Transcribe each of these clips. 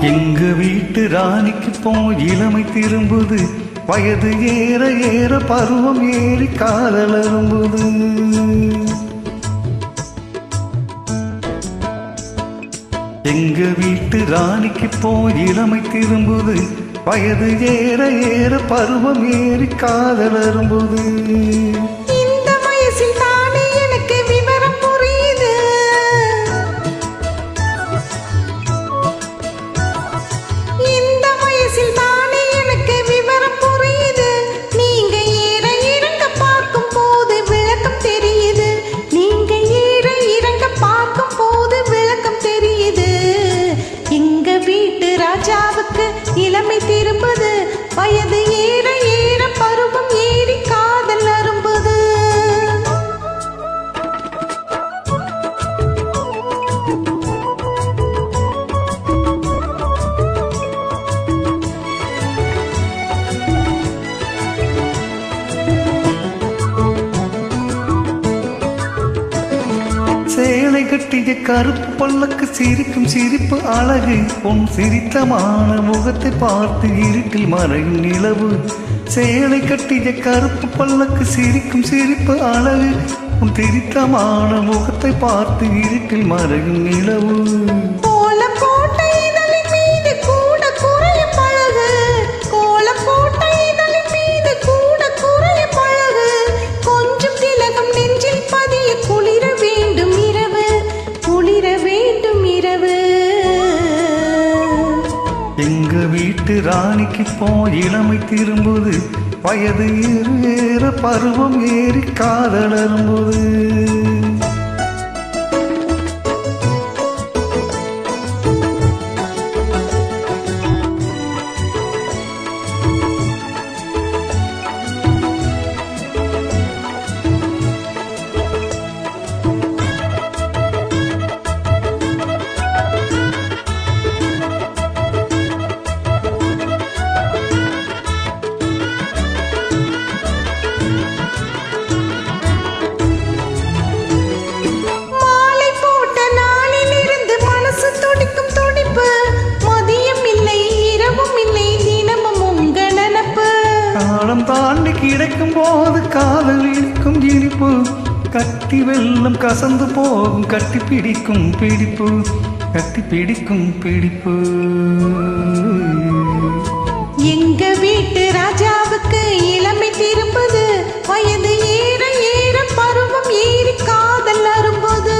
எங்க வீட்டு ராணிக்கு போய் இளமை திரும்புது, வயது ஏற ஏற பருவம் ஏறி காதல் அரும்புது. எங்க வீட்டு ராணிக்கு போய் இளமை திரும்புது, வயது ஏற ஏற பருவம் ஏறி காதல் அரும்புது. இந்த வயசில் தானே எனக்கு விவரம் புரியுது. இந்த வயசில் தானே எனக்கு விவரம் புரியுது. நீங்க ஏற இறங்க பார்க்கும் போது விளக்கம் தெரியுது. நீங்க ஏற இறங்க பார்க்கும் போது விளக்கம் தெரியுது. எங்க வீட்டு ராஜாவுக்கு இளமை திரும்புது, வயது ஏற ஏற பருவம் ஏறி காதல் அரும்புது. சேலை கட்டிய கருப்பு பல்லக்கு சிரிக்கும் சிரிப்பு அழகு, உன் சிரித்தமான முகத்தை பார்த்து இருட்டில் மறையும் நிலவு. சேலை கட்டிய கருப்பு பல்லக்கு சிரிக்கும் சிரிப்பு அழகு, உன் சிரித்தமான முகத்தை பார்த்து இருட்டில் மறையும் நிலவு. கோலம் போட்ட இதழின் மீது கூட குறைய பழகு. கோலம் போட்ட இதழின் மீது கூட குறைய பழகு. கொஞ்சம் திலகம் நெஞ்சில் பதிய குளிர வேண்டும் இரவு, குளிர வேண்டும் இரவு. எங்க வீட்டு ராணிக்கு போய் இளமை திரும்புது, வயது ஏற ஏற பருவம் ஏறி காதல் அரும்புது. மாலை போட்ட நாளிலிருந்து மனசு துடிக்கும் துடிப்பு. மதியம் இல்லை இரவும் இல்லை தினமும் உங்க நினப்பு. காலம் தாண்டி கிடைக்கும் போது காதல் இனிக்கும் இனிப்பு, கட்டி வெள்ளம் கசந்து போகும் கட்டி பிடிக்கும் பிடிப்பு, கட்டி பிடிக்கும் பிடிப்பு. எங்க வீட்டு ராஜாவுக்கு இளமை திரும்புது, வயது ஏற ஏற பருவம் ஏறி காதல் அரும்புது.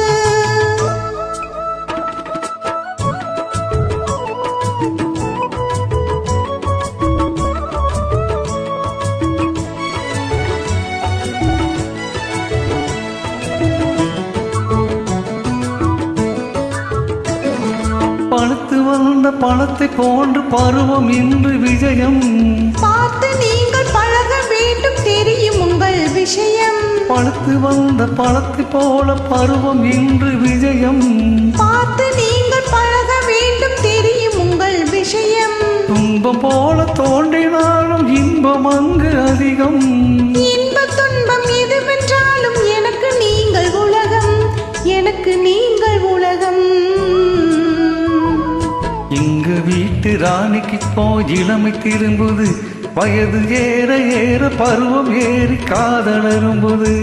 பழுத்து வந்த பழத்தை போன்று பருவம் இன்று விஜயம். பார்த்து நீங்கள் பழக வேண்டும் தெரியும் உங்கள் விஷயம். பழுத்து வந்த பழத்தை போல பருவம் இன்று விஜயம். பார்த்து நீங்கள் பழக வேண்டும் தெரியும் உங்கள் விஷயம். துன்பம் போல தோன்றினாலும் இன்பம் அங்கு அதிகம். இன்ப துன்பம் எதுவென்றாலும் எனக்கு நீங்கள் உலகம், எனக்கு நீங்கள் உலகம். எங்க வீட்டு ராணிக்கு போய் இளமை திரும்புது, வயது ஏற ஏற பருவம் ஏறி காதல் அரும்புது.